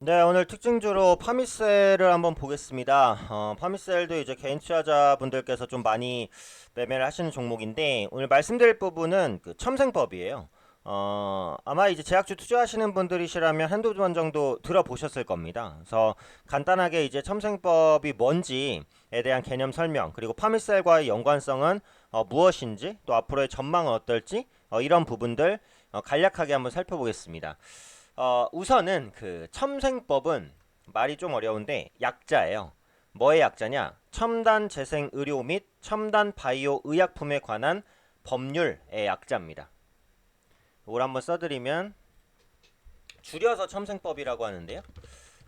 네, 오늘 특징주로 파미셀을 한번 보겠습니다. 파미셀도 이제 개인 투자자분들께서 좀 많이 매매를 하시는 종목인데, 오늘 말씀드릴 부분은 그 첨생법이에요. 아마 이제 제약주 투자하시는 분들이시라면 한두 번 정도 들어보셨을 겁니다. 그래서 간단하게 이제 첨생법이 뭔지에 대한 개념 설명, 그리고 파미셀과의 연관성은 무엇인지, 또 앞으로의 전망은 어떨지, 이런 부분들 간략하게 한번 살펴보겠습니다. 우선은 그 첨생법은 말이 좀 어려운데 약자예요. 뭐의 약자냐? 첨단 재생 의료 및 첨단 바이오 의약품에 관한 법률의 약자입니다. 이걸 한번 써드리면 줄여서 첨생법이라고 하는데요.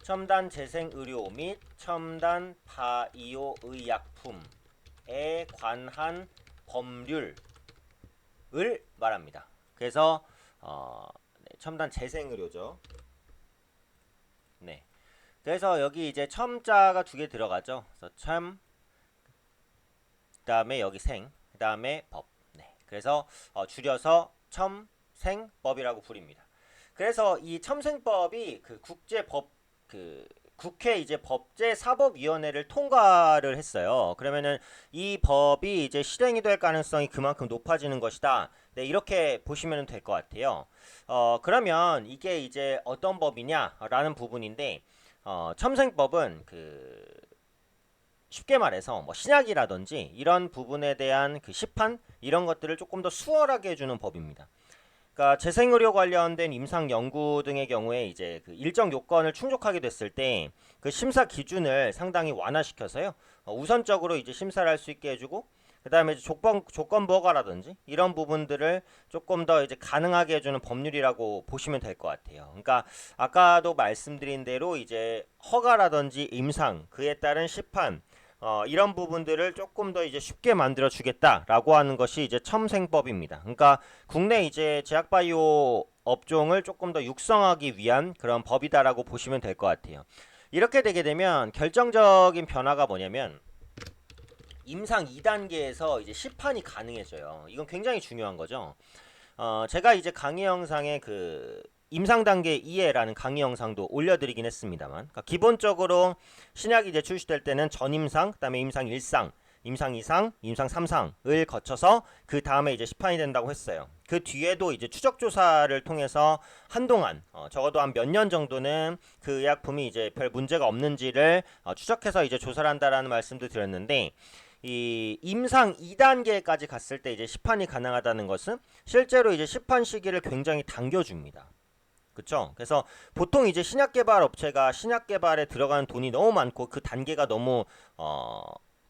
첨단 재생 의료 및 첨단 바이오 의약품에 관한 법률을 말합니다. 그래서 첨단 재생 의료죠. 네. 그래서 여기 이제 첨자가 두 개 들어가죠. 그래서 첨, 그다음에 여기 생, 그다음에 법. 네. 그래서 줄여서 첨생법이라고 부릅니다. 그래서 이 첨생법이 그 국제법 그 국회 이제 법제사법위원회를 통과를 했어요. 그러면은 이 법이 이제 실행이 될 가능성이 그만큼 높아지는 것이다. 네, 이렇게 보시면 될 것 같아요. 그러면 이게 이제 어떤 법이냐라는 부분인데, 첨생법은 그 쉽게 말해서 뭐 신약이라든지 이런 부분에 대한 그 시판 이런 것들을 조금 더 수월하게 해주는 법입니다. 그러니까 재생의료 관련된 임상 연구 등의 경우에 이제 그 일정 요건을 충족하게 됐을 때 그 심사 기준을 상당히 완화시켜서요. 우선적으로 이제 심사를 할 수 있게 해주고 그다음에 이제 조건부 허가라든지 이런 부분들을 조금 더 이제 가능하게 해주는 법률이라고 보시면 될 것 같아요. 그러니까 아까도 말씀드린 대로 이제 허가라든지 임상 그에 따른 시판 이런 부분들을 조금 더 이제 쉽게 만들어 주겠다라고 하는 것이 이제 첨생법입니다. 그러니까 국내 이제 제약바이오 업종을 조금 더 육성하기 위한 그런 법이다라고 보시면 될 것 같아요. 이렇게 되게 되면 결정적인 변화가 뭐냐면 임상 2단계에서 이제 시판이 가능해져요. 이건 굉장히 중요한 거죠. 제가 이제 강의 영상에 그 임상 단계 2회라는 강의 영상도 올려드리긴 했습니다만, 그러니까 기본적으로 신약이 이제 출시될 때는 전임상, 그다음에 임상 1상, 임상 2상, 임상 3상을 거쳐서 그 다음에 이제 시판이 된다고 했어요. 그 뒤에도 이제 추적 조사를 통해서 한동안 적어도 한 몇 년 정도는 그 의약품이 이제 별 문제가 없는지를 추적해서 이제 조사를 한다라는 말씀도 드렸는데 이 임상 2단계까지 갔을 때 이제 시판이 가능하다는 것은 실제로 이제 시판 시기를 굉장히 당겨줍니다. 그쵸? 그래서 보통 이제 신약 개발 업체가 신약 개발에 들어가는 돈이 너무 많고 그 단계가 너무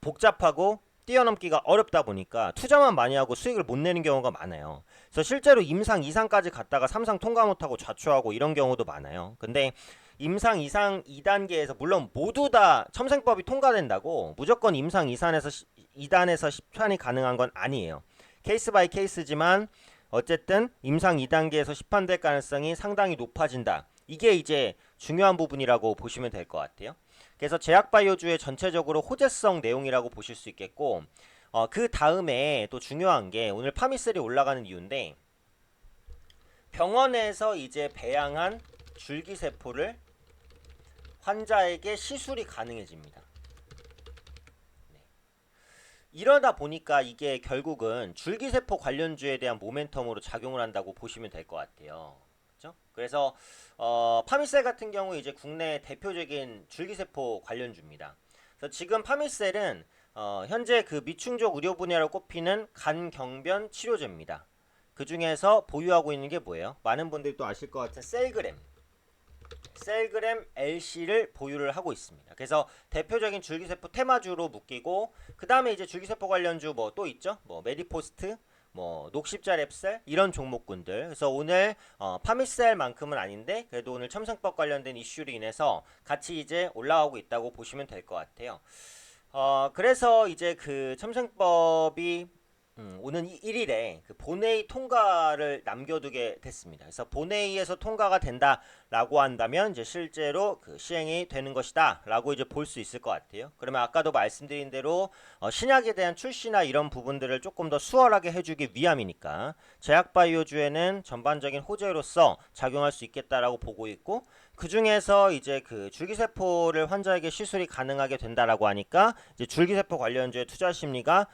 복잡하고 뛰어넘기가 어렵다 보니까 투자만 많이 하고 수익을 못 내는 경우가 많아요. 그래서 실제로 임상 2상까지 갔다가 3상 통과 못하고 좌초하고 이런 경우도 많아요. 근데 임상 2상 2단계에서 물론 모두 다 첨생법이 통과된다고 무조건 임상 2단에서 시판이 가능한 건 아니에요. 케이스 바이 케이스지만 어쨌든 임상 2단계에서 시판될 가능성이 상당히 높아진다. 이게 이제 중요한 부분이라고 보시면 될 것 같아요. 그래서 제약바이오주의 전체적으로 호재성 내용이라고 보실 수 있겠고 그 다음에 또 중요한 게 오늘 파미셀이 올라가는 이유인데 병원에서 이제 배양한 줄기세포를 환자에게 시술이 가능해집니다. 이러다 보니까 이게 결국은 줄기세포 관련주에 대한 모멘텀으로 작용을 한다고 보시면 될 것 같아요. 그렇죠? 그래서 파미셀 같은 경우 이제 국내 대표적인 줄기세포 관련주입니다. 그래서 지금 파미셀은 현재 그 미충족 의료 분야로 꼽히는 간경변 치료제입니다. 그 중에서 보유하고 있는 게 뭐예요? 많은 분들이 또 아실 것 같은 셀그램 LC를 보유를 하고 있습니다. 그래서 대표적인 줄기세포 테마주로 묶이고 그 다음에 이제 줄기세포 관련주 뭐 또 있죠? 뭐 메디포스트, 뭐 녹십자 랩셀 이런 종목군들. 그래서 오늘 파미셀만큼은 아닌데 그래도 오늘 첨성법 관련된 이슈로 인해서 같이 이제 올라오고 있다고 보시면 될 것 같아요. 그래서 이제 그 첨생법이 오는 1일에 그 본회의 통과를 남겨두게 됐습니다. 그래서 본회의에서 통과가 된다라고 한다면 이제 실제로 그 시행이 되는 것이다라고 이제 볼 수 있을 것 같아요. 그러면 아까도 말씀드린 대로 신약에 대한 출시나 이런 부분들을 조금 더 수월하게 해주기 위함이니까 제약바이오주에는 전반적인 호재로서 작용할 수 있겠다라고 보고 있고 그 중에서 이제 그 줄기세포를 환자에게 시술이 가능하게 된다라고 하니까 이제 줄기세포 관련주의 투자 심리가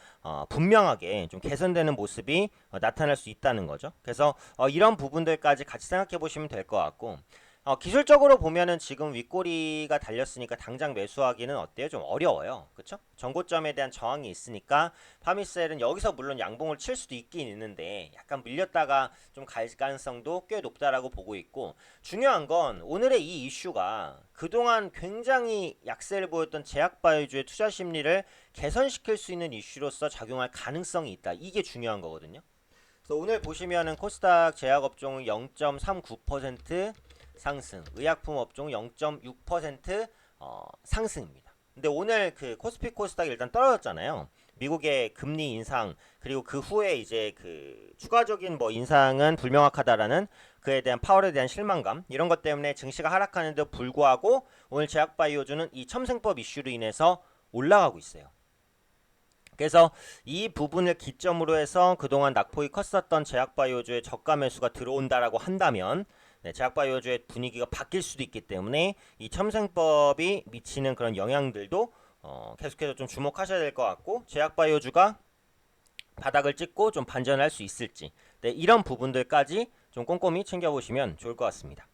분명하게 좀 개선되는 모습이 나타날 수 있다는 거죠. 그래서 이런 부분들까지 같이 생각해 보시면 될 것 같고, 기술적으로 보면은 지금 윗꼬리가 달렸으니까 당장 매수하기는 어때요? 좀 어려워요. 그쵸? 전고점에 대한 저항이 있으니까 파미셀은 여기서 물론 양봉을 칠 수도 있긴 있는데 약간 밀렸다가 좀 갈 가능성도 꽤 높다라고 보고 있고, 중요한 건 오늘의 이 이슈가 그동안 굉장히 약세를 보였던 제약바이오주의 투자 심리를 개선시킬 수 있는 이슈로서 작용할 가능성이 있다. 이게 중요한 거거든요. 그래서 오늘 보시면은 코스닥 제약업종은 0.39% 상승, 의약품 업종 0.6% 상승입니다. 근데 오늘 그 코스피 코스닥이 일단 떨어졌잖아요. 미국의 금리 인상 그리고 그 후에 이제 그 추가적인 뭐 인상은 불명확하다라는 그에 대한 파월에 대한 실망감 이런 것 때문에 증시가 하락하는데 불구하고 오늘 제약바이오주는 이 첨생법 이슈로 인해서 올라가고 있어요. 그래서 이 부분을 기점으로 해서 그동안 낙폭이 컸었던 제약바이오주의 저가 매수가 들어온다라고 한다면 제약바이오주의 분위기가 바뀔 수도 있기 때문에 이 첨생법이 미치는 그런 영향들도 계속해서 좀 주목하셔야 될 것 같고, 제약바이오주가 바닥을 찍고 좀 반전할 수 있을지 이런 부분들까지 좀 꼼꼼히 챙겨보시면 좋을 것 같습니다.